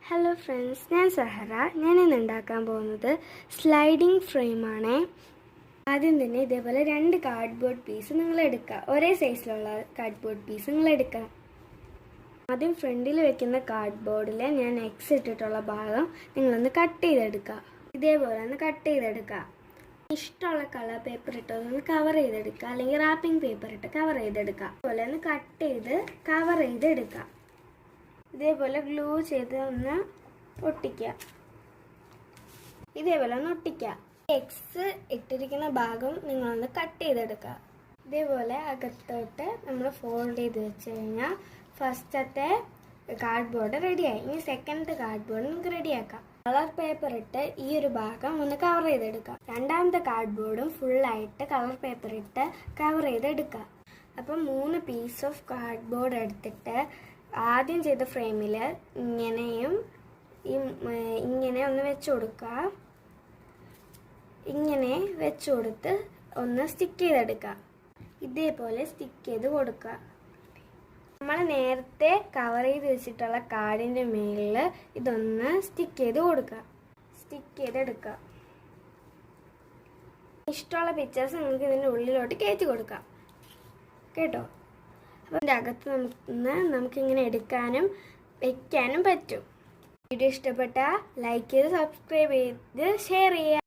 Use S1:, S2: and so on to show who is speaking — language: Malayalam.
S1: ഹലോ ഫ്രണ്ട്സ്, ഞാൻ സഹറ. ഞാനിന്ന് ഉണ്ടാക്കാൻ പോകുന്നത് സ്ലൈഡിങ് ഫ്രെയിമാണ്. ആദ്യം തന്നെ ഇതേപോലെ 2 കാർഡ്ബോർഡ് പീസ് നിങ്ങൾ എടുക്കുക. ഒരേ സൈസിലുള്ള കാർഡ്ബോർഡ് പീസ് നിങ്ങൾ എടുക്കുക. ആദ്യം ഫ്രണ്ടിൽ വെക്കുന്ന കാർഡ്ബോർഡിൽ ഞാൻ എക്സ് ഇട്ടിട്ടുള്ള ഭാഗം നിങ്ങളൊന്ന് കട്ട് ചെയ്തെടുക്കുക. ഇതേപോലെ ഒന്ന് കട്ട് ചെയ്തെടുക്കുക. ഇഷ്ടമുള്ള കളർ പേപ്പർ ഇട്ടൊന്ന് കവർ ചെയ്തെടുക്കുക, അല്ലെങ്കിൽ റാപ്പിംഗ് പേപ്പർ ഇട്ട് കവർ ചെയ്തെടുക്കുക. അതുപോലെ ഒന്ന് കട്ട് ചെയ്ത് കവർ ചെയ്തെടുക്കുക. ഇതേപോലെ ഗ്ലൂ ചെയ്ത് ഒന്ന് ഒട്ടിക്കുക. ഇതേപോലെ ഒന്ന് ഒട്ടിക്കുക. എക്സ് ഇട്ടിരിക്കുന്ന ഭാഗം നിങ്ങളൊന്ന് കട്ട് ചെയ്തെടുക്കുക. ഇതേപോലെ അകത്തോട്ട് നമ്മൾ ഫോൾഡ് ചെയ്ത് വെച്ച് കഴിഞ്ഞാൽ ഫസ്റ്റത്തെ കാർഡ്ബോർഡ് റെഡിയായി. ഇനി സെക്കൻഡത്തെ കാർഡ്ബോർഡ് നമുക്ക് റെഡിയാക്കാം. കളർ പേപ്പർ ഇട്ട് ഈ ഒരു ഭാഗം ഒന്ന് കവർ ചെയ്തെടുക്കുക. രണ്ടാമത്തെ കാർഡ്ബോർഡും ഫുള്ളായിട്ട് കളർ പേപ്പർ ഇട്ട് കവർ ചെയ്തെടുക്കുക. അപ്പം 3 പീസ് ഓഫ് കാർഡ്ബോർഡ് എടുത്തിട്ട് ആദ്യം ചെയ്ത ഫ്രെയിമിൽ ഇങ്ങനെ ഒന്ന് വെച്ച് കൊടുക്കുക. ഇങ്ങനെ വെച്ച് കൊടുത്ത് ഒന്ന് സ്റ്റിക്ക് ചെയ്തെടുക്കുക. ഇതേപോലെ സ്റ്റിക്ക് ചെയ്ത് കൊടുക്കുക. നമ്മൾ നേരത്തെ കവർ ചെയ്ത് വെച്ചിട്ടുള്ള കാർഡിൻ്റെ മേളിൽ ഇതൊന്ന് സ്റ്റിക്ക് ചെയ്ത് കൊടുക്കുക. സ്റ്റിക്ക് ചെയ്തെടുക്കുക. ഇഷ്ടമുള്ള പിക്ചേഴ്സ് നിങ്ങൾക്ക് ഇതിൻ്റെ ഉള്ളിലോട്ട് കയറ്റി കൊടുക്കാം കേട്ടോ. അപ്പോൾ ഇതിൻ്റെ അകത്ത് നമുക്കിങ്ങനെ എടുക്കാനും വയ്ക്കാനും പറ്റും. വീഡിയോ ഇഷ്ടപ്പെട്ടാൽ ലൈക്ക് ചെയ്ത് സബ്സ്ക്രൈബ് ചെയ്ത് ഷെയർ ചെയ്യുക.